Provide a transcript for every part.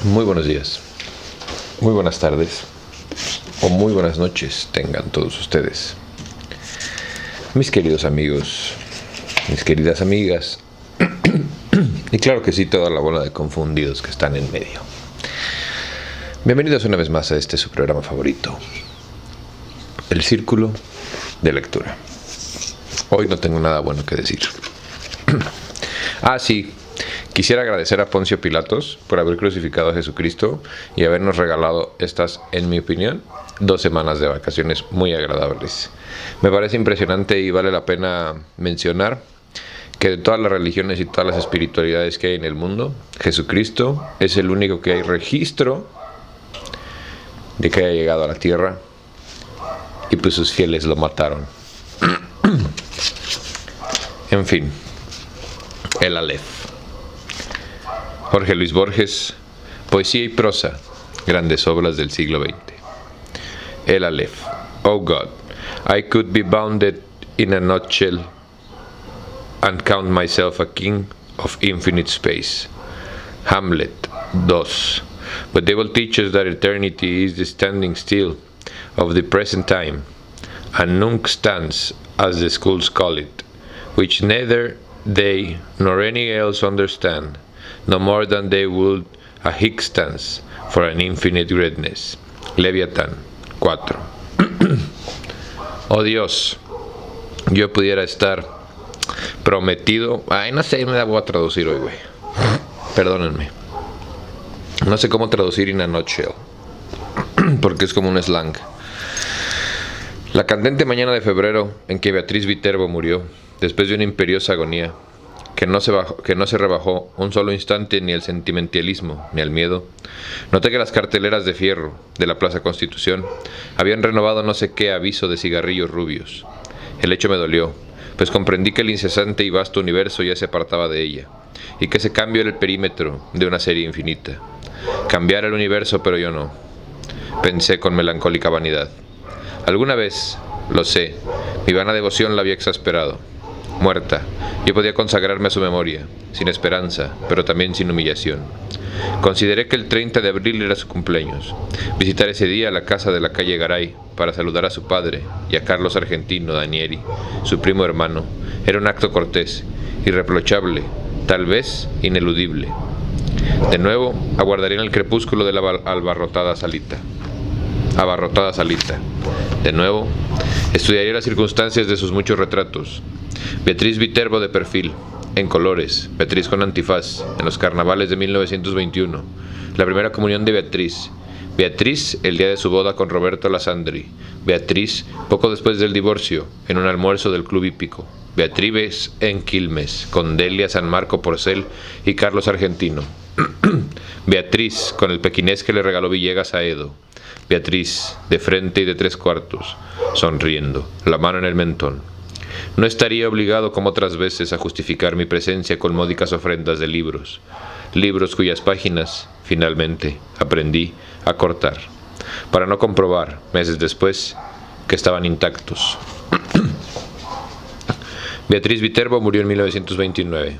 Muy buenos días, muy buenas tardes o muy buenas noches tengan todos ustedes. Mis queridos amigos, mis queridas amigas y claro que sí, toda la bola de confundidos que están en medio. Bienvenidos una vez más a este su programa favorito, El Círculo de Lectura. Hoy no tengo nada bueno que decir. Sí. Quisiera agradecer a Poncio Pilatos por haber crucificado a Jesucristo y habernos regalado estas, en mi opinión, 2 semanas de vacaciones muy agradables. Me parece impresionante y vale la pena mencionar que de todas las religiones y todas las espiritualidades que hay en el mundo, Jesucristo es el único que hay registro de que haya llegado a la tierra y pues sus fieles lo mataron. En fin, el Aleph. Jorge Luis Borges, Poesía y prosa, grandes obras del siglo XX. El Aleph. Oh God, I could be bounded in a nutshell and count myself a king of infinite space. Hamlet 2. But they will teach us that eternity is the standing still of the present time, and nunc stands, as the schools call it, which neither they nor any else understand, no more than they would a Hickstance for an infinite greatness. Leviatán 4. Oh Dios, yo pudiera estar prometido. No sé, me la voy a traducir hoy, güey. Perdónenme. No sé cómo traducir in a nutshell, porque es como un slang. La candente mañana de febrero en que Beatriz Viterbo murió, después de una imperiosa agonía, que no se rebajó un solo instante ni al sentimentalismo ni al miedo, noté que las carteleras de fierro de la Plaza Constitución habían renovado no sé qué aviso de cigarrillos rubios. El hecho me dolió, pues comprendí que el incesante y vasto universo ya se apartaba de ella, y que ese cambio era el perímetro de una serie infinita. Cambiara el universo, pero yo no, pensé con melancólica vanidad. Alguna vez, lo sé, mi vana devoción la había exasperado. Muerta, yo podía consagrarme a su memoria, sin esperanza, pero también sin humillación. Consideré que el 30 de abril era su cumpleaños. Visitar ese día la casa de la calle Garay para saludar a su padre y a Carlos Argentino Danieri, su primo hermano, era un acto cortés, irreprochable, tal vez ineludible. De nuevo, aguardaría en el crepúsculo de la abarrotada salita. De nuevo, estudiaría las circunstancias de sus muchos retratos. Beatriz Viterbo de perfil, en colores, Beatriz con antifaz, en los carnavales de 1921, la primera comunión de Beatriz, Beatriz el día de su boda con Roberto Lasandri, Beatriz poco después del divorcio, en un almuerzo del Club Hípico, Beatriz en Quilmes, con Delia San Marco Porcel y Carlos Argentino, Beatriz con el pequinés que le regaló Villegas a Edo, Beatriz de frente y de 3/4, sonriendo, la mano en el mentón. No estaría obligado como otras veces a justificar mi presencia con módicas ofrendas de libros cuyas páginas, finalmente, aprendí a cortar, para no comprobar, meses después, que estaban intactos. Beatriz Viterbo murió en 1929.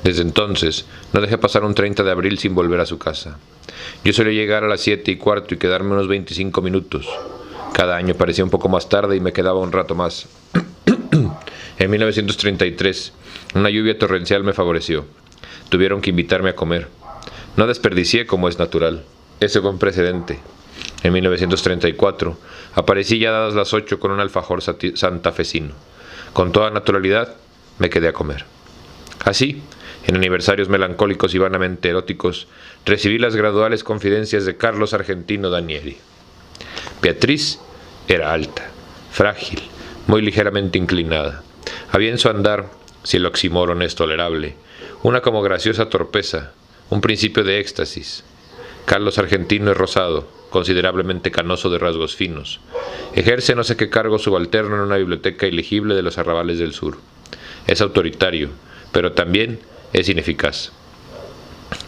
Desde entonces, no dejé pasar un 30 de abril sin volver a su casa. Yo solía llegar a las 7:15 y quedarme unos 25 minutos. Cada año parecía un poco más tarde y me quedaba un rato más. En 1933, una lluvia torrencial me favoreció. Tuvieron que invitarme a comer. No desperdicié como es natural. Ese fue un precedente. En 1934, aparecí ya dadas las 8 con un alfajor santafesino. Con toda naturalidad, me quedé a comer. Así, en aniversarios melancólicos y vanamente eróticos, recibí las graduales confidencias de Carlos Argentino Danieri. Beatriz era alta, frágil, muy ligeramente inclinada. Había en su andar, si el oxímoron es tolerable, una como graciosa torpeza, un principio de éxtasis. Carlos Argentino es rosado, considerablemente canoso de rasgos finos. Ejerce no sé qué cargo subalterno en una biblioteca ilegible de los arrabales del sur. Es autoritario, pero también es ineficaz.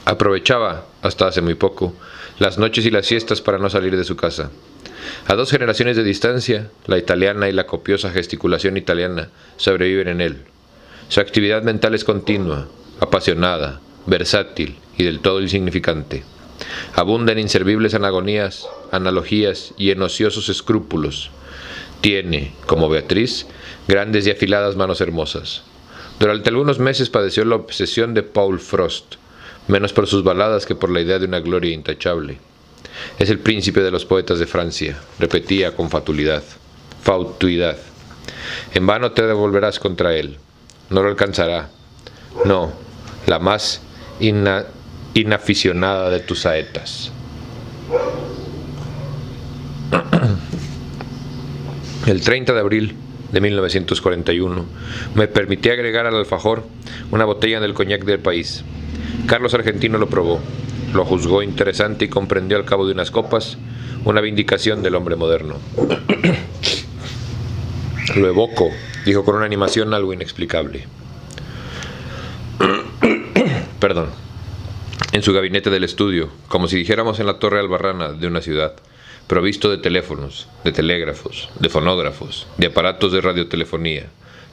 Aprovechaba, hasta hace muy poco, las noches y las siestas para no salir de su casa. A 2 generaciones de distancia, la italiana y la copiosa gesticulación italiana sobreviven en él. Su actividad mental es continua, apasionada, versátil y del todo insignificante. Abunda en inservibles analogías y en ociosos escrúpulos. Tiene, como Beatriz, grandes y afiladas manos hermosas. Durante algunos meses padeció la obsesión de Paul Frost, menos por sus baladas que por la idea de una gloria intachable. Es el príncipe de los poetas de Francia, repetía con fatuidad. En vano te devolverás contra él. No lo alcanzará. No, la más inaficionada de tus saetas. El 30 de abril de 1941 me permití agregar al alfajor una botella del coñac del país. Carlos Argentino lo probó, lo juzgó interesante y comprendió al cabo de unas copas una vindicación del hombre moderno. Lo evoco, dijo con una animación algo inexplicable. Perdón. En su gabinete del estudio, como si dijéramos en la torre albarrana de una ciudad, provisto de teléfonos, de telégrafos, de fonógrafos, de aparatos de radiotelefonía,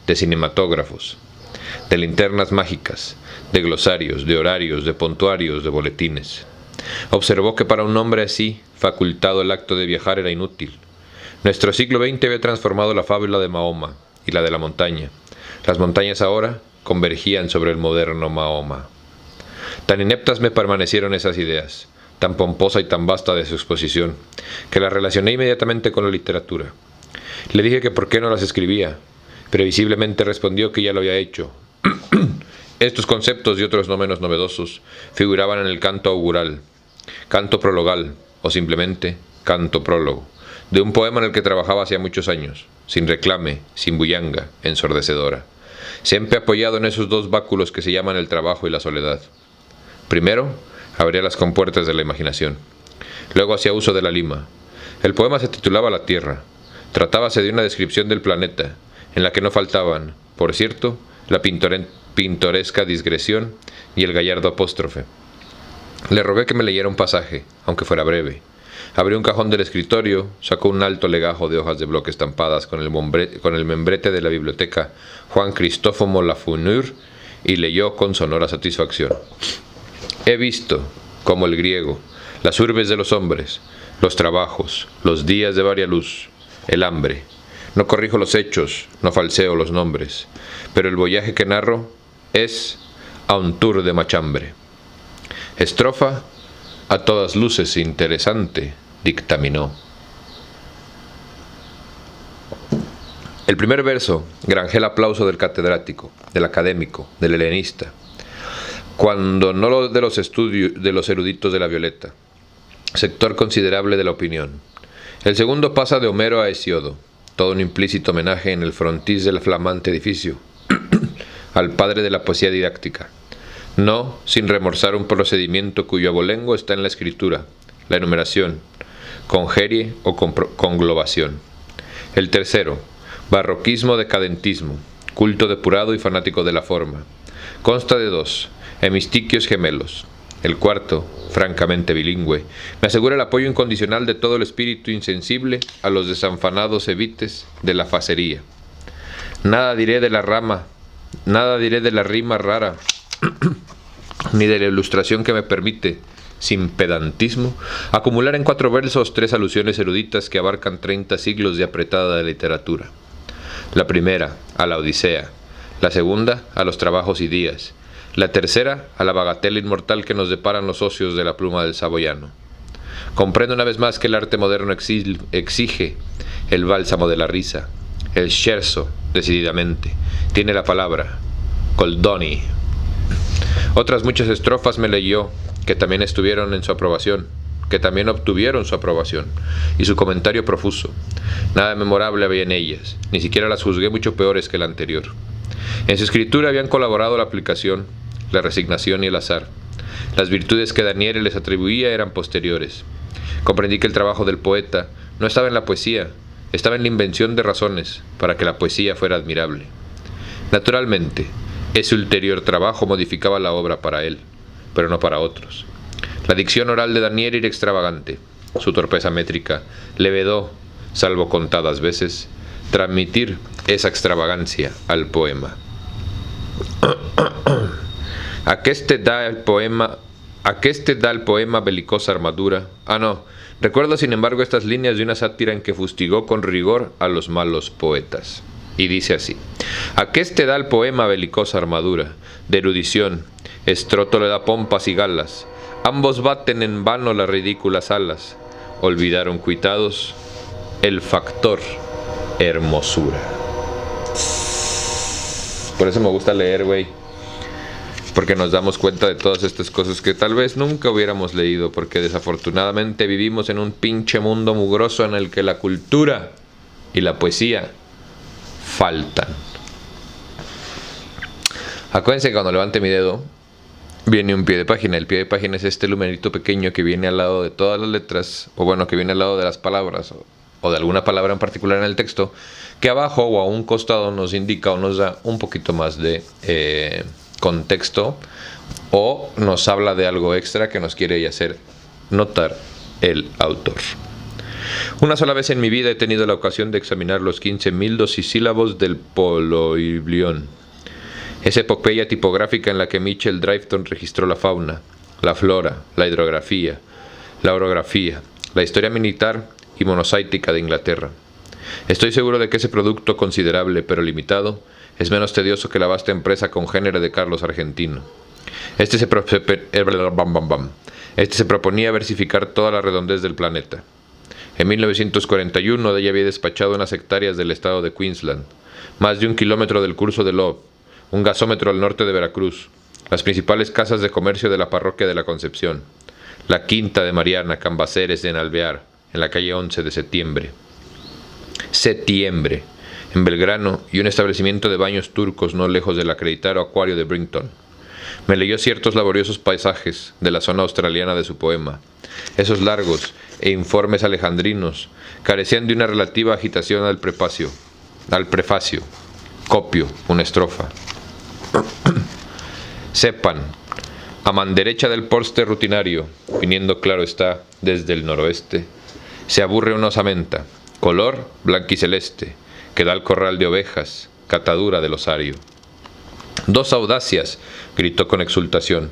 de cinematógrafos, de linternas mágicas, de glosarios, de horarios, de puntuarios, de boletines. Observó que para un hombre así, facultado el acto de viajar era inútil. Nuestro siglo XX había transformado la fábula de Mahoma y la de la montaña. Las montañas ahora convergían sobre el moderno Mahoma. Tan ineptas me permanecieron esas ideas, tan pomposa y tan vasta de su exposición, que las relacioné inmediatamente con la literatura. Le dije que por qué no las escribía. Previsiblemente respondió que ya lo había hecho. Estos conceptos y otros no menos novedosos figuraban en el canto augural, canto prologal o simplemente canto prólogo, de un poema en el que trabajaba hacía muchos años, sin reclame, sin bullanga, ensordecedora, siempre apoyado en esos dos báculos que se llaman el trabajo y la soledad. Primero, abría las compuertas de la imaginación. Luego hacía uso de la lima. El poema se titulaba La Tierra. Tratábase de una descripción del planeta, en la que no faltaban, por cierto, la pintoresca digresión y el gallardo apóstrofe. Le rogué que me leyera un pasaje, aunque fuera breve. Abrió un cajón del escritorio, sacó un alto legajo de hojas de bloque estampadas con el membrete de la biblioteca Juan Cristófomo Lafaunour y leyó con sonora satisfacción. He visto, como el griego, las urbes de los hombres, los trabajos, los días de varia luz, el hambre. No corrijo los hechos, no falseo los nombres, pero el voyaje que narro es a un tour de machambre. Estrofa, a todas luces interesante, dictaminó. El primer verso granjé el aplauso del catedrático, del académico, del helenista, cuando no lo de los eruditos de la Violeta, sector considerable de la opinión. El segundo pasa de Homero a Hesiodo, todo un implícito homenaje en el frontis del flamante edificio, al padre de la poesía didáctica, no sin remorzar un procedimiento cuyo abolengo está en la escritura, la enumeración, congerie o conglobación. El tercero, barroquismo decadentismo, culto depurado y fanático de la forma. Consta de dos, hemistiquios gemelos. El cuarto, francamente bilingüe, me asegura el apoyo incondicional de todo el espíritu insensible a los desanfanados evites de la facería. Nada diré de la rima rara, ni de la ilustración que me permite, sin pedantismo, acumular en 4 versos 3 alusiones eruditas que abarcan 30 siglos de apretada literatura. La primera, a la Odisea; la segunda, a los trabajos y días; la tercera, a la bagatela inmortal que nos deparan los ocios de la pluma del saboyano. Comprendo una vez más que el arte moderno exige el bálsamo de la risa. El scherzo, decididamente, tiene la palabra, Goldoni. Otras muchas estrofas me leyó, que también obtuvieron su aprobación, y su comentario profuso. Nada memorable había en ellas, ni siquiera las juzgué mucho peores que la anterior. En su escritura habían colaborado la aplicación, la resignación y el azar. Las virtudes que Daniele les atribuía eran posteriores. Comprendí que el trabajo del poeta no estaba en la poesía, estaba en la invención de razones para que la poesía fuera admirable. Naturalmente, ese ulterior trabajo modificaba la obra para él, pero no para otros. La dicción oral de Daniele era extravagante. Su torpeza métrica le vedó, salvo contadas veces, transmitir esa extravagancia al poema. Aqueste da el poema Aqueste da el poema belicosa armadura. Recuerdo sin embargo estas líneas de una sátira en que fustigó con rigor a los malos poetas. Y dice así: aqueste da el poema belicosa armadura, de erudición, Estroto le da pompas y galas, ambos baten en vano las ridículas alas, olvidaron cuitados el factor hermosura. Por eso me gusta leer, güey. Porque nos damos cuenta de todas estas cosas que tal vez nunca hubiéramos leído, porque desafortunadamente vivimos en un pinche mundo mugroso en el que la cultura y la poesía faltan. Acuérdense que cuando levante mi dedo viene un pie de página. El pie de página es este numerito pequeño que viene al lado de todas las letras, o bueno, que viene al lado de las palabras, o de alguna palabra en particular en el texto, que abajo o a un costado nos indica o nos da un poquito más de contexto, o nos habla de algo extra que nos quiere hacer notar el autor. Una sola vez en mi vida he tenido la ocasión de examinar los 15.000 dosisílabos del Poloiblión, esa epopeya tipográfica en la que Mitchell Drayton registró la fauna, la flora, la hidrografía, la orografía, la historia militar y monosítica de Inglaterra. Estoy seguro de que ese producto considerable pero limitado es menos tedioso que la vasta empresa congénere de Carlos Argentino. Este se proponía versificar toda la redondez del planeta. En 1941 de ella había despachado unas hectáreas del estado de Queensland, más de 1 kilómetro del curso de Lob, un gasómetro al norte de Veracruz, las principales casas de comercio de la parroquia de la Concepción, la quinta de Mariana Cambaceres en Alvear, en la calle 11 de Septiembre, en Belgrano, y un establecimiento de baños turcos no lejos del acreditado acuario de Brington. Me leyó ciertos laboriosos paisajes de la zona australiana de su poema. Esos largos e informes alejandrinos carecían de una relativa agitación al prefacio. Copio una estrofa. Sepan, a man derecha del poste rutinario, viniendo claro está desde el noroeste, se aburre una osamenta, color blanquiceleste, que da al corral de ovejas, catadura del osario. 2 audacias, gritó con exultación,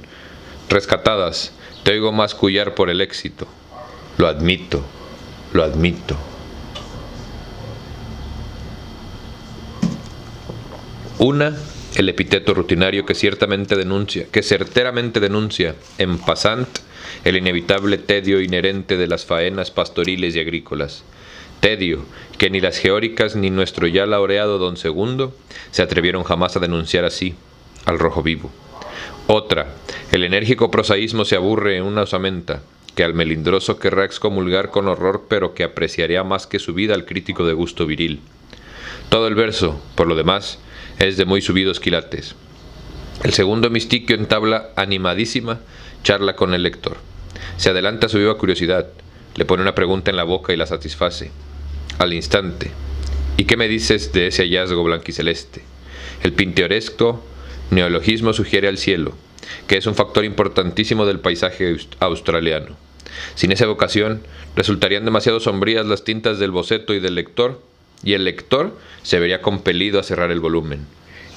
rescatadas, te oigo mascullar por el éxito. Lo admito, lo admito. Una, el epíteto rutinario que certeramente denuncia, en passant, el inevitable tedio inherente de las faenas pastoriles y agrícolas. Tedio que ni las geóricas ni nuestro ya laureado don Segundo se atrevieron jamás a denunciar así, al rojo vivo. Otra, el enérgico prosaísmo se aburre en una osamenta, que al melindroso querrá excomulgar con horror, pero que apreciaría más que su vida al crítico de gusto viril. Todo el verso, por lo demás, es de muy subidos quilates. El segundo mistiquio entabla animadísima charla con el lector. Se adelanta a su viva curiosidad, le pone una pregunta en la boca y la satisface. Al instante, ¿y qué me dices de ese hallazgo blanquiceleste? El pintoresco neologismo sugiere al cielo, que es un factor importantísimo del paisaje australiano. Sin esa evocación, resultarían demasiado sombrías las tintas del boceto y del lector, y el lector se vería compelido a cerrar el volumen.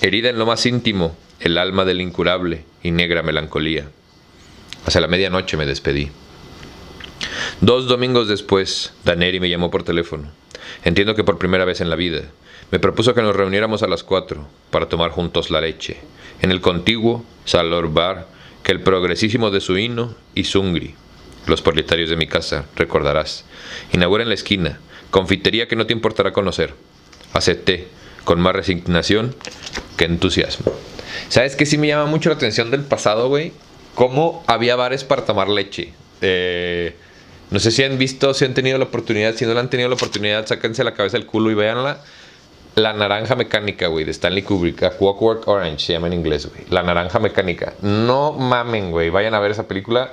Herida en lo más íntimo, el alma del incurable y negra melancolía. Hacia la medianoche me despedí. 2 domingos después, Daneri me llamó por teléfono. Entiendo que por primera vez en la vida. Me propuso que nos reuniéramos a las 4 para tomar juntos la leche, en el contiguo Salor Bar, que el progresísimo de Suino y Zungri, los propietarios de mi casa, recordarás, inaugura en la esquina, confitería que no te importará conocer. Acepté, con más resignación que entusiasmo. ¿Sabes qué sí me llama mucho la atención del pasado, güey? Cómo había bares para tomar leche. No sé si han visto, si han tenido la oportunidad. Si no la han tenido la oportunidad, sáquense la cabeza del culo y véanla. La naranja mecánica, güey, de Stanley Kubrick. A Clockwork Orange se llama en inglés, güey. La naranja mecánica. No mamen, güey. Vayan a ver esa película.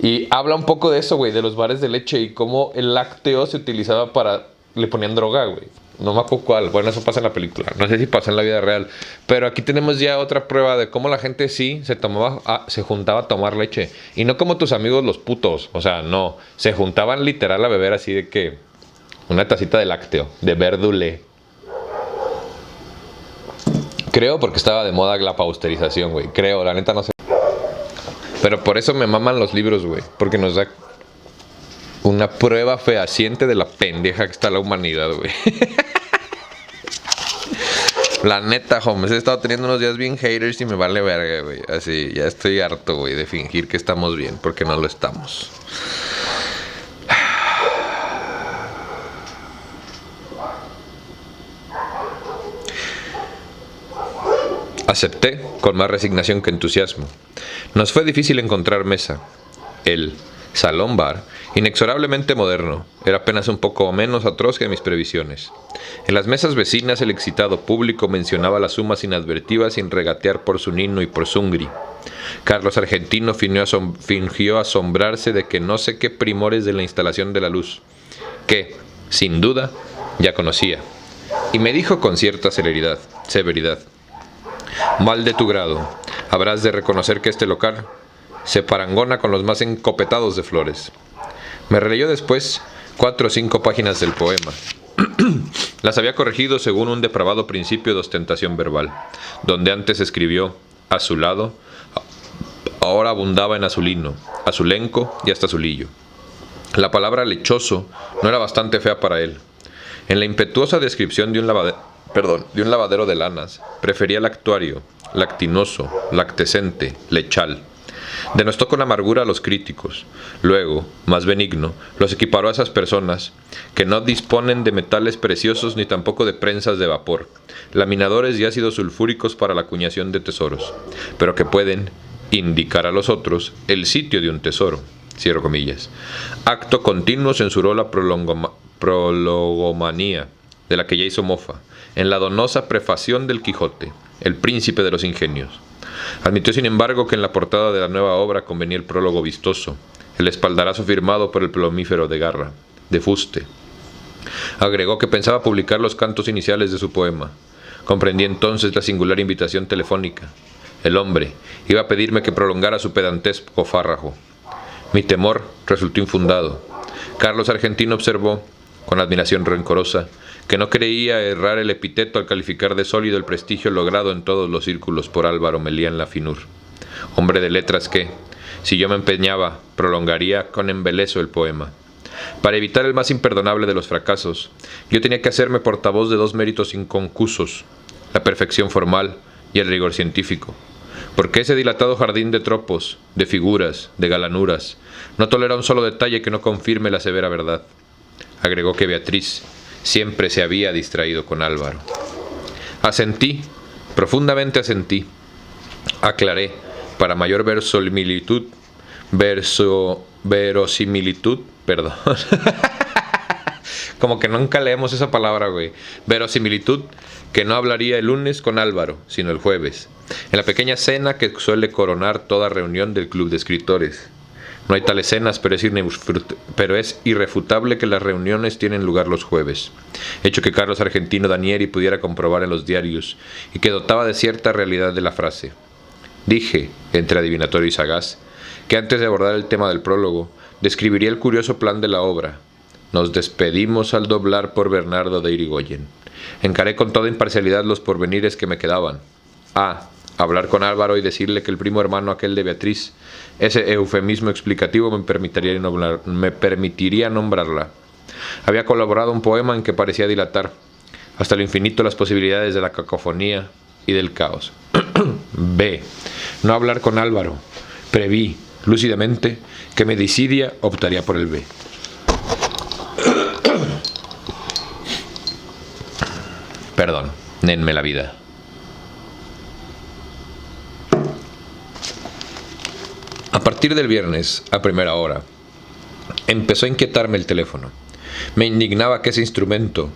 Y habla un poco de eso, güey, de los bares de leche y cómo el lácteo se utilizaba para... Le ponían droga, güey. No me acuerdo cuál. Bueno, eso pasa en la película. No sé si pasa en la vida real. Pero aquí tenemos ya otra prueba de cómo la gente sí se juntaba a tomar leche. Y no como tus amigos los putos. O sea, no. Se juntaban literal a beber así de que... Una tacita de lácteo. De verdulé. Creo porque estaba de moda la pasteurización, güey. Creo, la neta no sé. Pero por eso me maman los libros, güey. Porque nos da una prueba fehaciente de la pendeja que está la humanidad, güey. La neta, Holmes, he estado teniendo unos días bien haters y me vale verga, güey. Así, ya estoy harto, güey, de fingir que estamos bien, porque no lo estamos. Acepté con más resignación que entusiasmo. Nos fue difícil encontrar mesa. El salón bar, inexorablemente moderno, era apenas un poco menos atroz que mis previsiones. En las mesas vecinas el excitado público mencionaba las sumas inadvertidas sin regatear por su Nino y por Zungri. Carlos Argentino fingió asombrarse de que no sé qué primores de la instalación de la luz, que, sin duda, ya conocía, y me dijo con cierta severidad: mal de tu grado, habrás de reconocer que este local se parangona con los más encopetados de Flores. Me releyó después 4 o 5 páginas del poema. Las había corregido según un depravado principio de ostentación verbal. Donde antes escribió a su lado, ahora abundaba en azulino, azulenco y hasta azulillo. La palabra lechoso no era bastante fea para él. En la impetuosa descripción de un lavadero de lanas, prefería lactuario, lactinoso, lactescente, lechal. Denostó con amargura a los críticos. Luego, más benigno, los equiparó a esas personas que no disponen de metales preciosos ni tampoco de prensas de vapor, laminadores y ácidos sulfúricos para la acuñación de tesoros, pero que pueden indicar a los otros el sitio de un tesoro. Cierro comillas. Acto continuo censuró la prologomanía, de la que ya hizo mofa, en la donosa prefación del Quijote, el príncipe de los ingenios. Admitió, sin embargo, que en la portada de la nueva obra convenía el prólogo vistoso, el espaldarazo firmado por el plumífero de Garra, de fuste. Agregó que pensaba publicar los cantos iniciales de su poema. Comprendí entonces la singular invitación telefónica. El hombre iba a pedirme que prolongara su pedantesco fárrago. Mi temor resultó infundado. Carlos Argentino observó, con admiración rencorosa, que no creía errar el epíteto al calificar de sólido el prestigio logrado en todos los círculos por Álvaro Melián Lafinur, hombre de letras que, si yo me empeñaba, prolongaría con embeleso el poema. Para evitar el más imperdonable de los fracasos, yo tenía que hacerme portavoz de 2 méritos inconcusos: la perfección formal y el rigor científico, porque ese dilatado jardín de tropos, de figuras, de galanuras, no tolera un solo detalle que no confirme la severa verdad. Agregó que Beatriz siempre se había distraído con Álvaro. Asentí, profundamente asentí. Aclaré, para mayor verosimilitud, perdón. Como que nunca leemos esa palabra, güey. Verosimilitud, que no hablaría el lunes con Álvaro, sino el jueves, en la pequeña cena que suele coronar toda reunión del club de escritores. No hay tales cenas, pero es irrefutable que las reuniones tienen lugar los jueves, hecho que Carlos Argentino Danieri pudiera comprobar en los diarios y que dotaba de cierta realidad de la frase. Dije, entre adivinatorio y sagaz, que antes de abordar el tema del prólogo, describiría el curioso plan de la obra. Nos despedimos al doblar por Bernardo de Irigoyen. Encaré con toda imparcialidad los porvenires que me quedaban. Hablar con Álvaro y decirle que el primo hermano aquel de Beatriz, ese eufemismo explicativo me permitiría nombrarla. Había colaborado un poema en que parecía dilatar hasta lo infinito las posibilidades de la cacofonía y del caos. B. No hablar con Álvaro. Preví, lúcidamente, que me decidia optaría por el B. Perdón, nenme la vida. A partir del viernes, a primera hora, empezó a inquietarme el teléfono. Me indignaba que ese instrumento,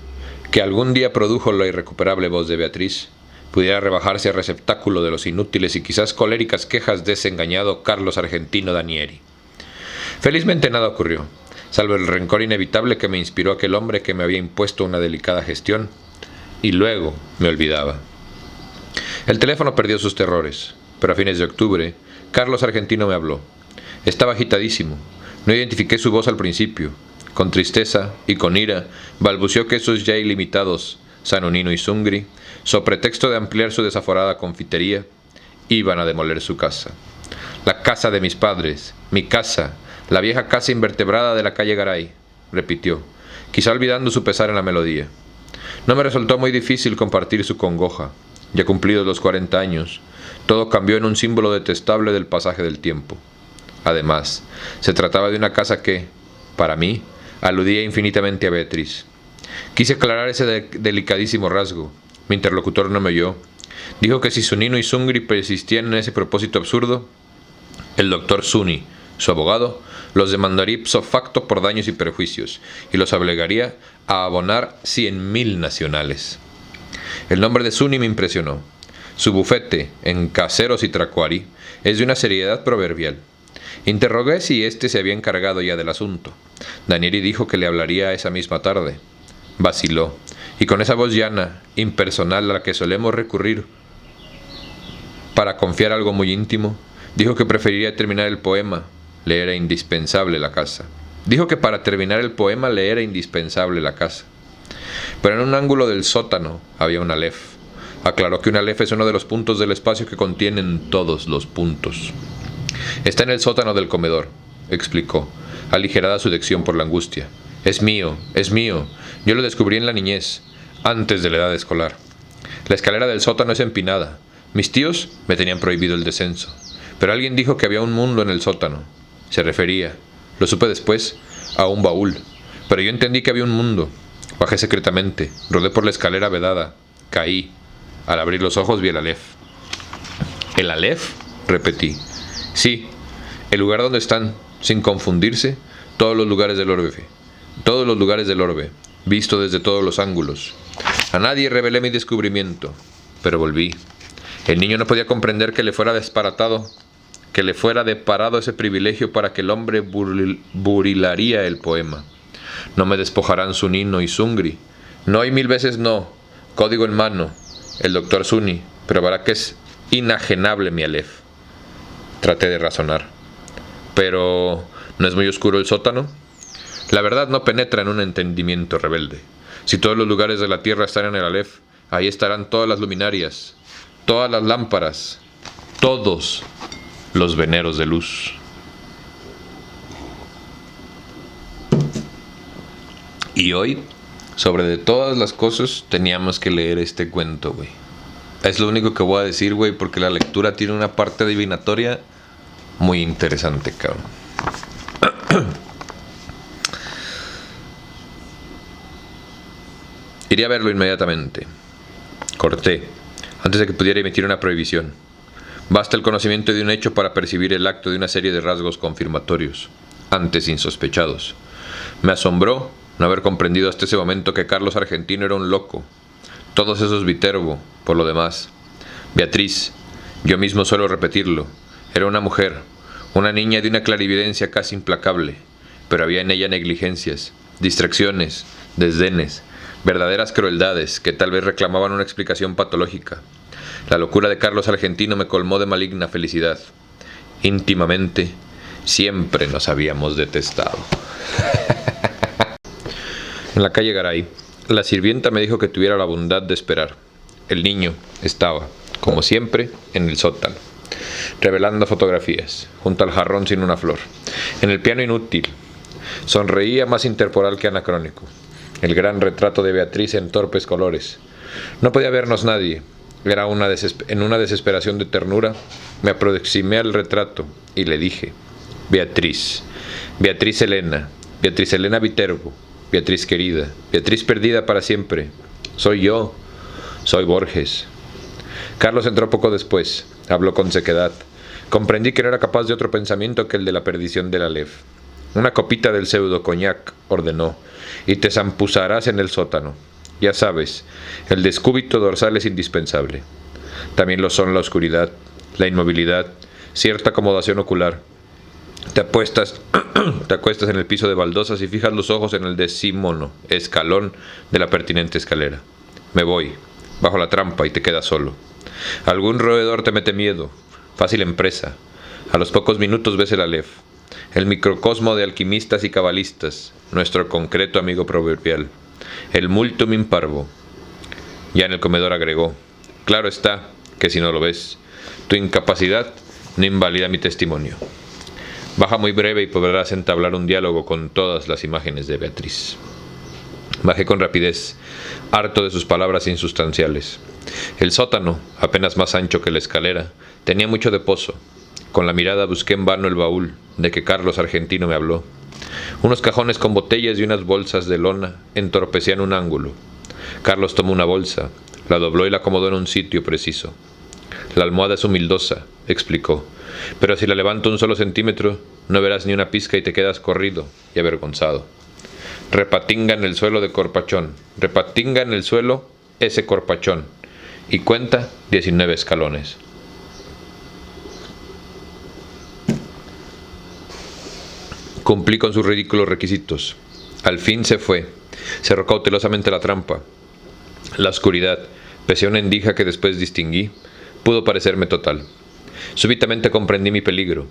que algún día produjo la irrecuperable voz de Beatriz, pudiera rebajarse a receptáculo de los inútiles y quizás coléricas quejas de ese engañado Carlos Argentino Danieri. Felizmente nada ocurrió, salvo el rencor inevitable que me inspiró aquel hombre que me había impuesto una delicada gestión, y luego me olvidaba. El teléfono perdió sus terrores, pero a fines de octubre, Carlos Argentino me habló. Estaba agitadísimo. No identifiqué su voz al principio. Con tristeza y con ira, balbuceó que esos ya ilimitados, Sanonino y Zungri, so pretexto de ampliar su desaforada confitería, iban a demoler su casa. La casa de mis padres, mi casa, la vieja casa invertebrada de la calle Garay, repitió, quizá olvidando su pesar en la melodía. No me resultó muy difícil compartir su congoja. Ya cumplidos los 40 años, todo cambió en un símbolo detestable del pasaje del tiempo. Además, se trataba de una casa que, para mí, aludía infinitamente a Beatriz. Quise aclarar ese delicadísimo rasgo. Mi interlocutor no me oyó. Dijo que si Zunino y Zungri persistían en ese propósito absurdo, el doctor Zuni, su abogado, los demandaría ipso facto por daños y perjuicios, y los obligaría a abonar 100.000 nacionales. El nombre de Zuni me impresionó. Su bufete, en Caseros y Tracuari, es de una seriedad proverbial. Interrogué si éste se había encargado ya del asunto. Danieli dijo que le hablaría esa misma tarde. Vaciló, y con esa voz llana, impersonal a la que solemos recurrir para confiar algo muy íntimo, dijo que preferiría terminar el poema. Le era indispensable la casa. Dijo que para terminar el poema le era indispensable la casa. Pero en un ángulo del sótano había un alef. Aclaró que un alef es uno de los puntos del espacio que contienen todos los puntos. Está en el sótano del comedor, explicó, aligerada su dicción por la angustia. Es mío, es mío. Yo lo descubrí en la niñez, antes de la edad escolar. La escalera del sótano es empinada. Mis tíos me tenían prohibido el descenso, pero alguien dijo que había un mundo en el sótano. Se refería, lo supe después, a un baúl, pero yo entendí que había un mundo. Bajé secretamente, rodé por la escalera vedada, caí. Al abrir los ojos vi el alef. ¿El alef?, repetí. Sí, el lugar donde están, sin confundirse, todos los lugares del orbe. Todos los lugares del orbe, visto desde todos los ángulos. A nadie revelé mi descubrimiento, pero volví. El niño no podía comprender que le fuera deparado ese privilegio para que el hombre burilaría el poema. No me despojarán Zunino y Zungri. No y 1000 veces no. Código en mano. El doctor Zuni probará que es inajenable mi alef. Traté de razonar. Pero, ¿no es muy oscuro el sótano? La verdad no penetra en un entendimiento rebelde. Si todos los lugares de la tierra están en el alef, ahí estarán todas las luminarias, todas las lámparas, todos los veneros de luz. Y hoy, sobre de todas las cosas, teníamos que leer este cuento, güey. Es lo único que voy a decir, güey, porque la lectura tiene una parte adivinatoria muy interesante, cabrón. Iría a verlo inmediatamente. Corté, antes de que pudiera emitir una prohibición. Basta el conocimiento de un hecho para percibir el acto de una serie de rasgos confirmatorios, antes insospechados. Me asombró no haber comprendido hasta ese momento que Carlos Argentino era un loco. Todos esos Viterbo, por lo demás. Beatriz, yo mismo suelo repetirlo, era una mujer, una niña de una clarividencia casi implacable, pero había en ella negligencias, distracciones, desdenes, verdaderas crueldades que tal vez reclamaban una explicación patológica. La locura de Carlos Argentino me colmó de maligna felicidad. Íntimamente, siempre nos habíamos detestado. En la calle Garay, la sirvienta me dijo que tuviera la bondad de esperar. El niño estaba, como siempre, en el sótano, revelando fotografías, junto al jarrón sin una flor. En el piano inútil, sonreía más interporal que anacrónico. El gran retrato de Beatriz en torpes colores. No podía vernos nadie. En una desesperación de ternura, me aproximé al retrato y le dije: Beatriz, Beatriz Elena Viterbo, Beatriz querida, Beatriz perdida para siempre. Soy yo, soy Borges. Carlos entró poco después, habló con sequedad. Comprendí que no era capaz de otro pensamiento que el de la perdición del alef. Una copita del pseudo coñac, ordenó, y te zampuzarás en el sótano. Ya sabes, el descúbito dorsal es indispensable. También lo son la oscuridad, la inmovilidad, cierta acomodación ocular. Te acuestas en el piso de baldosas y fijas los ojos en el decímono escalón de la pertinente escalera. Me voy, bajo la trampa, y te quedas solo. Algún roedor te mete miedo, fácil empresa. A los pocos minutos ves el alef, el microcosmo de alquimistas y cabalistas, nuestro concreto amigo proverbial, el multum in parvo. Ya en el comedor agregó: claro está que si no lo ves, tu incapacidad no invalida mi testimonio. Baja muy breve y podrás entablar un diálogo con todas las imágenes de Beatriz. Bajé con rapidez, harto de sus palabras insustanciales. El sótano, apenas más ancho que la escalera, tenía mucho de pozo. Con la mirada busqué en vano el baúl de que Carlos Argentino me habló. Unos cajones con botellas y unas bolsas de lona entorpecían un ángulo. Carlos tomó una bolsa, la dobló y la acomodó en un sitio preciso. La almohada es humildosa, explicó, pero si la levanto un solo centímetro, no verás ni una pizca y te quedas corrido y avergonzado. Repatinga en el suelo de corpachón, repatinga en el suelo ese corpachón, y cuenta 19 escalones. Cumplí con sus ridículos requisitos. Al fin se fue. Cerró cautelosamente la trampa. La oscuridad, pese a una endija que después distinguí, pudo parecerme total. Súbitamente comprendí mi peligro.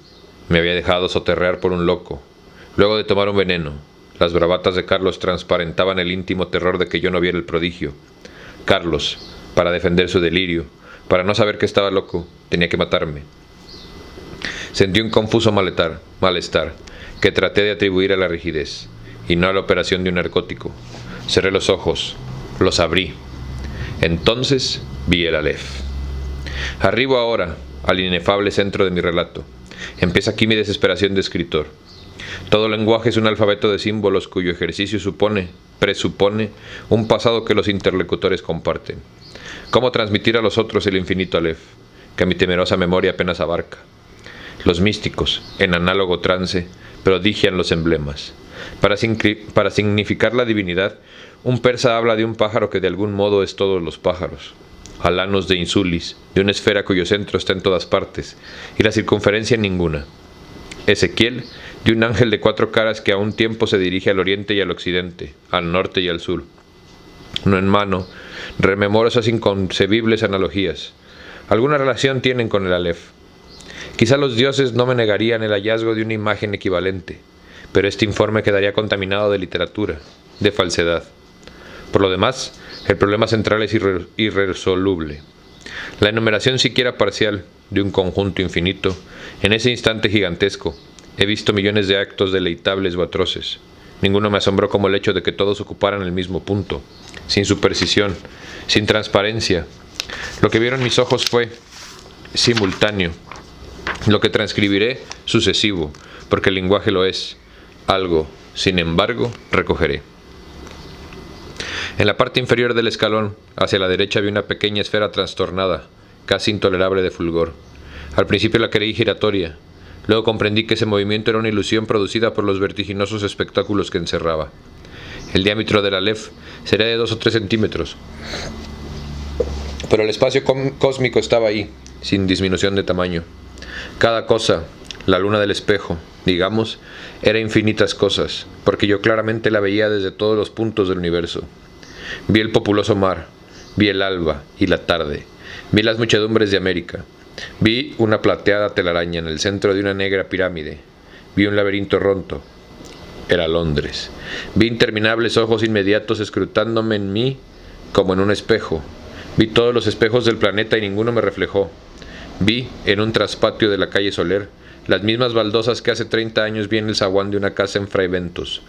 Me había dejado soterrar por un loco. Luego de tomar un veneno, las bravatas de Carlos transparentaban el íntimo terror de que yo no viera el prodigio. Carlos, para defender su delirio, para no saber que estaba loco, tenía que matarme. Sentí un confuso malestar, que traté de atribuir a la rigidez, y no a la operación de un narcótico. Cerré los ojos, los abrí. Entonces vi el Aleph. Arribo ahora al inefable centro de mi relato. Empieza aquí mi desesperación de escritor. Todo lenguaje es un alfabeto de símbolos cuyo ejercicio presupone un pasado que los interlocutores comparten. ¿Cómo transmitir a los otros el infinito Aleph, que mi temerosa memoria apenas abarca? Los místicos, en análogo trance, prodigian los emblemas. Para significar la divinidad, un persa habla de un pájaro que de algún modo es todos los pájaros. Alanos de Insulis, de una esfera cuyo centro está en todas partes, y la circunferencia en ninguna. Ezequiel, de un ángel de 4 caras que a un tiempo se dirige al oriente y al occidente, al norte y al sur. No en mano, rememoro esas inconcebibles analogías. Alguna relación tienen con el Aleph. Quizá los dioses no me negarían el hallazgo de una imagen equivalente, pero este informe quedaría contaminado de literatura, de falsedad. Por lo demás, el problema central es irresoluble. La enumeración siquiera parcial de un conjunto infinito, en ese instante gigantesco, he visto millones de actos deleitables o atroces. Ninguno me asombró como el hecho de que todos ocuparan el mismo punto, sin superstición, sin transparencia. Lo que vieron mis ojos fue simultáneo. Lo que transcribiré, sucesivo, porque el lenguaje lo es. Algo, sin embargo, recogeré. En la parte inferior del escalón, hacia la derecha, vi una pequeña esfera trastornada, casi intolerable de fulgor. Al principio la creí giratoria. Luego comprendí que ese movimiento era una ilusión producida por los vertiginosos espectáculos que encerraba. El diámetro del Aleph sería de 2 o 3 centímetros. Pero el espacio cósmico estaba ahí, sin disminución de tamaño. Cada cosa, la luna del espejo, digamos, era infinitas cosas, porque yo claramente la veía desde todos los puntos del universo. Vi el populoso mar, vi el alba y la tarde, vi las muchedumbres de América, vi una plateada telaraña en el centro de una negra pirámide, vi un laberinto roto, era Londres, vi interminables ojos inmediatos escrutándome en mí como en un espejo, vi todos los espejos del planeta y ninguno me reflejó. Vi, en un traspatio de la calle Soler, las mismas baldosas que hace 30 años vi en el zaguán de una casa en Fray Bentos.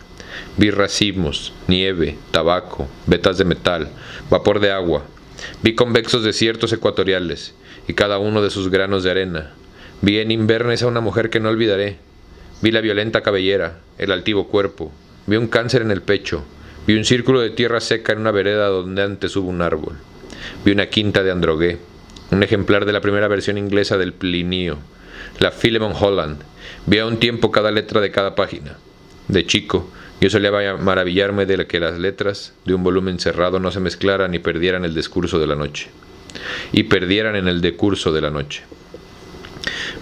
Vi racimos, nieve, tabaco, vetas de metal, vapor de agua. Vi convexos desiertos ecuatoriales, y cada uno de sus granos de arena. Vi en Inverness a una mujer que no olvidaré. Vi la violenta cabellera, el altivo cuerpo. Vi un cáncer en el pecho. Vi un círculo de tierra seca en una vereda donde antes hubo un árbol. Vi una quinta de Androgué. Un ejemplar de la primera versión inglesa del Plinio, la Philemon Holland. Vi a un tiempo cada letra de cada página. De chico, yo solía maravillarme de que las letras de un volumen cerrado no se mezclaran y perdieran el discurso de la noche.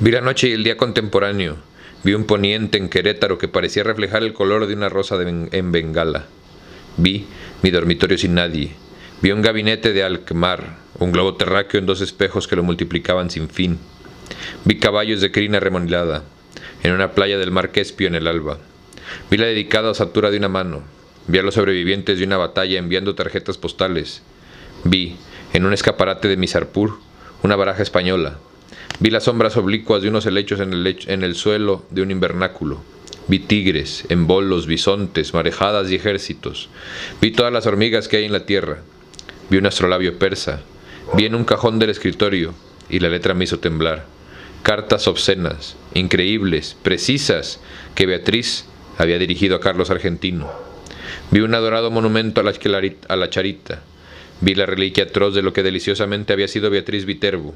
Vi la noche y el día contemporáneo. Vi un poniente en Querétaro que parecía reflejar el color de una rosa en Bengala. Vi mi dormitorio sin nadie. Vi un gabinete de Alkmaar, un globo terráqueo en 2 espejos que lo multiplicaban sin fin. Vi caballos de crina remodelada, en una playa del mar Caspio en el alba. Vi la dedicada osatura de una mano. Vi a los sobrevivientes de una batalla enviando tarjetas postales. Vi, en un escaparate de Misarpur, una baraja española. Vi las sombras oblicuas de unos helechos en el suelo de un invernáculo. Vi tigres, embolos, bisontes, marejadas y ejércitos. Vi todas las hormigas que hay en la tierra. Vi un astrolabio persa. Vi en un cajón del escritorio, y la letra me hizo temblar, cartas obscenas, increíbles, precisas, que Beatriz había dirigido a Carlos Argentino. Vi un adorado monumento a la charita. Vi la reliquia atroz de lo que deliciosamente había sido Beatriz Viterbo.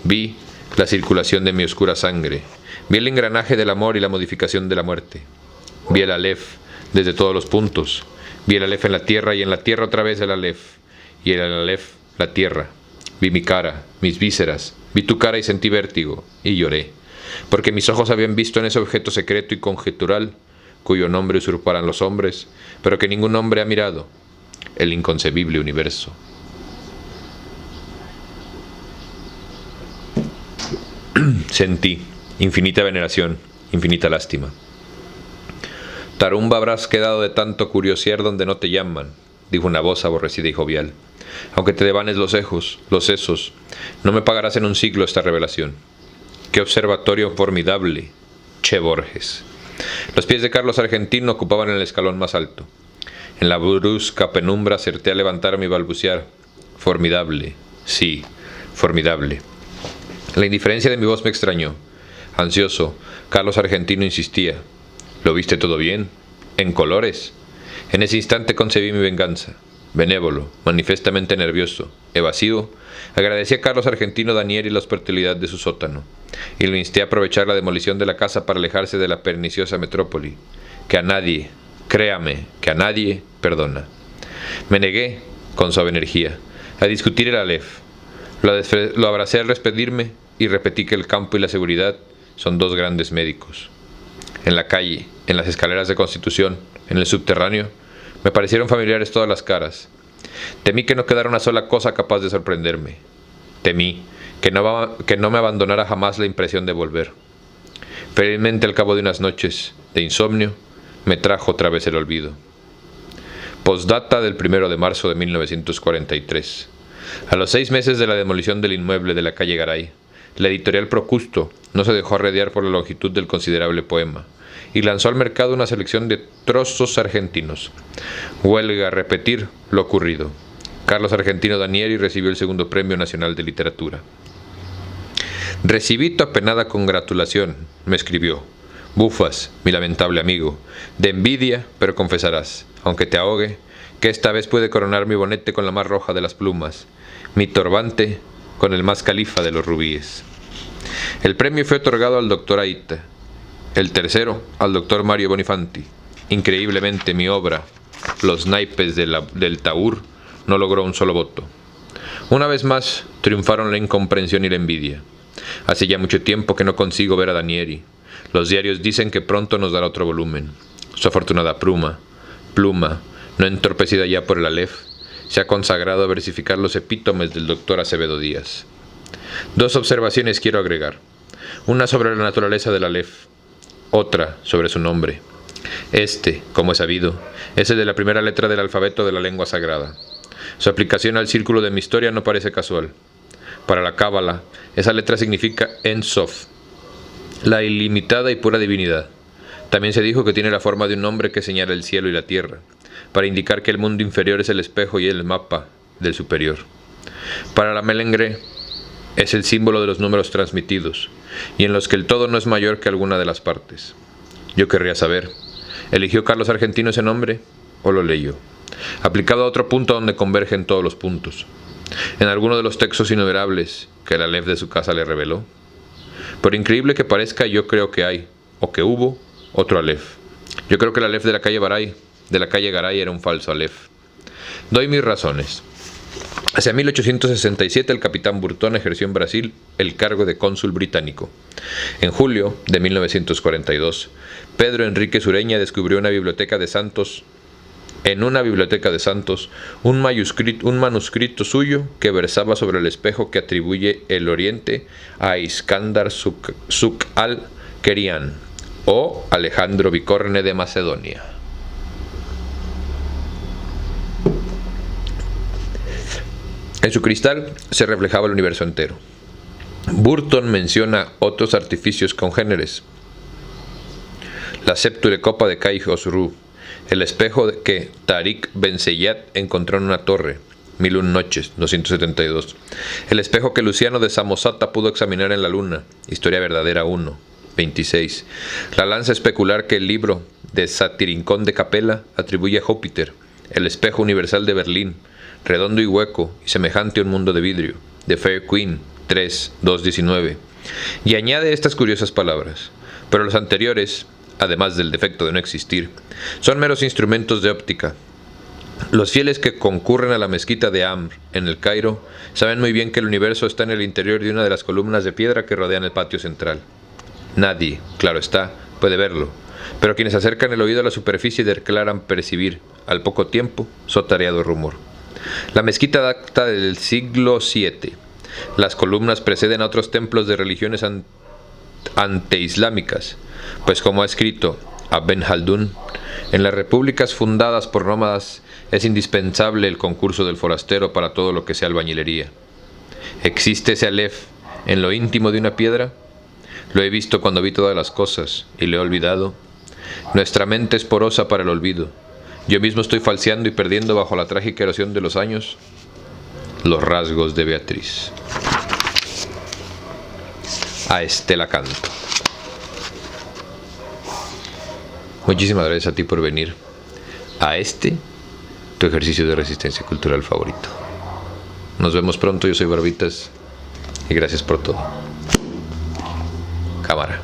Vi la circulación de mi oscura sangre. Vi el engranaje del amor y la modificación de la muerte. Vi el Aleph desde todos los puntos. Vi el Aleph en la tierra y en la tierra otra vez el Aleph. Y el Aleph, la tierra. Vi mi cara, mis vísceras. Vi tu cara y sentí vértigo. Y lloré. Porque mis ojos habían visto en ese objeto secreto y conjetural, cuyo nombre usurparan los hombres, pero que ningún hombre ha mirado, el inconcebible universo. Sentí infinita veneración, infinita lástima. Tarumba, habrás quedado de tanto curiosear donde no te llaman, dijo una voz aborrecida y jovial. Aunque te devanes los sesos, no me pagarás en un siglo esta revelación. ¡Qué observatorio formidable! Che Borges. Los pies de Carlos Argentino ocupaban el escalón más alto. En la brusca penumbra acerté a levantarme y balbucear. Formidable. Sí, formidable. La indiferencia de mi voz me extrañó. Ansioso, Carlos Argentino insistía. ¿Lo viste todo bien? ¿En colores? En ese instante concebí mi venganza. Benévolo, manifestamente nervioso, evasivo, agradecí a Carlos Argentino Danieri la hospitalidad de su sótano, y lo insté a aprovechar la demolición de la casa para alejarse de la perniciosa metrópoli, que a nadie, créame, que a nadie perdona. Me negué, con suave energía, a discutir el Aleph. Lo abracé al despedirme y repetí que el campo y la seguridad son dos grandes médicos. En la calle, en las escaleras de Constitución, en el subterráneo, me parecieron familiares todas las caras. Temí que no quedara una sola cosa capaz de sorprenderme. Temí que no me abandonara jamás la impresión de volver. Felizmente, al cabo de unas noches de insomnio, me trajo otra vez el olvido. Postdata del 1 de marzo de 1943. A los 6 meses de la demolición del inmueble de la calle Garay, la editorial Procusto no se dejó arrediar por la longitud del considerable poema, y lanzó al mercado una selección de trozos argentinos. Huelga repetir lo ocurrido. Carlos Argentino Danieri recibió el segundo Premio Nacional de Literatura. Recibí tu apenada congratulación, me escribió. Bufas, mi lamentable amigo, de envidia, pero confesarás, aunque te ahogue, que esta vez pude coronar mi bonete con la más roja de las plumas, mi turbante con el más califa de los rubíes. El premio fue otorgado al doctor Aita, el tercero al doctor Mario Bonifanti. Increíblemente, mi obra, Los naipes del Taur, no logró un solo voto. Una vez más, triunfaron la incomprensión y la envidia. Hace ya mucho tiempo que no consigo ver a Danieri. Los diarios dicen que pronto nos dará otro volumen. Su afortunada pluma, no entorpecida ya por el Aleph, se ha consagrado a versificar los epítomes del doctor Acevedo Díaz. 2 observaciones quiero agregar. Una sobre la naturaleza del Aleph, otra sobre su nombre. Como es sabido, es el de la primera letra del alfabeto de la lengua sagrada. Su aplicación al círculo de mi historia no parece casual. Para la Cábala, esa letra significa En Sof, la ilimitada y pura divinidad. También se dijo que tiene la forma de un nombre que señala el cielo y la tierra, para indicar que el mundo inferior es el espejo y el mapa del superior. Para la Melengre, es el símbolo de los números transmitidos, y en los que el todo no es mayor que alguna de las partes. Yo querría saber, ¿eligió Carlos Argentino ese nombre o lo leyó? Aplicado a otro punto donde convergen todos los puntos. En alguno de los textos innumerables que el Aleph de su casa le reveló. Por increíble que parezca, yo creo que hay, o que hubo, otro Aleph. Yo creo que el Aleph de la calle Garay era un falso Aleph. Doy mis razones. Hacia 1867 el capitán Burton ejerció en Brasil el cargo de cónsul británico. En julio de 1942, Pedro Enrique Sureña descubrió en una biblioteca de Santos, un manuscrito suyo que versaba sobre el espejo que atribuye el Oriente a Iskandar Suk al-Kerian o Alejandro Bicorne de Macedonia. En su cristal se reflejaba el universo entero. Burton menciona otros artificios congéneres. La septure copa de Kai Khosrou, el espejo que Tariq Ben Zayed encontró en una torre, 1001 noches, 272. El espejo que Luciano de Samosata pudo examinar en la luna, Historia verdadera 1, 26. La lanza especular que el libro de Satirincón de Capella atribuye a Júpiter, el espejo universal de Berlín, redondo y hueco y semejante a un mundo de vidrio, de Fair Queen 3, 219. Y añade estas curiosas palabras: pero los anteriores, además del defecto de no existir, son meros instrumentos de óptica. Los fieles que concurren a la mezquita de Amr, en el Cairo, saben muy bien que el universo está en el interior de una de las columnas de piedra que rodean el patio central. Nadie, claro está, puede verlo, pero quienes acercan el oído a la superficie declaran percibir, al poco tiempo, sotareado rumor. La mezquita data del siglo VII. Las columnas preceden a otros templos de religiones anteislámicas, pues como ha escrito Ibn Khaldún, en las repúblicas fundadas por nómadas es indispensable el concurso del forastero para todo lo que sea albañilería. ¿Existe ese Aleph en lo íntimo de una piedra? Lo he visto cuando vi todas las cosas y lo he olvidado. Nuestra mente es porosa para el olvido. Yo mismo estoy falseando y perdiendo bajo la trágica erosión de los años los rasgos de Beatriz. A Estela Canto. Muchísimas gracias a ti por venir a tu ejercicio de resistencia cultural favorito. Nos vemos pronto, yo soy Barbitas y gracias por todo. Cámara.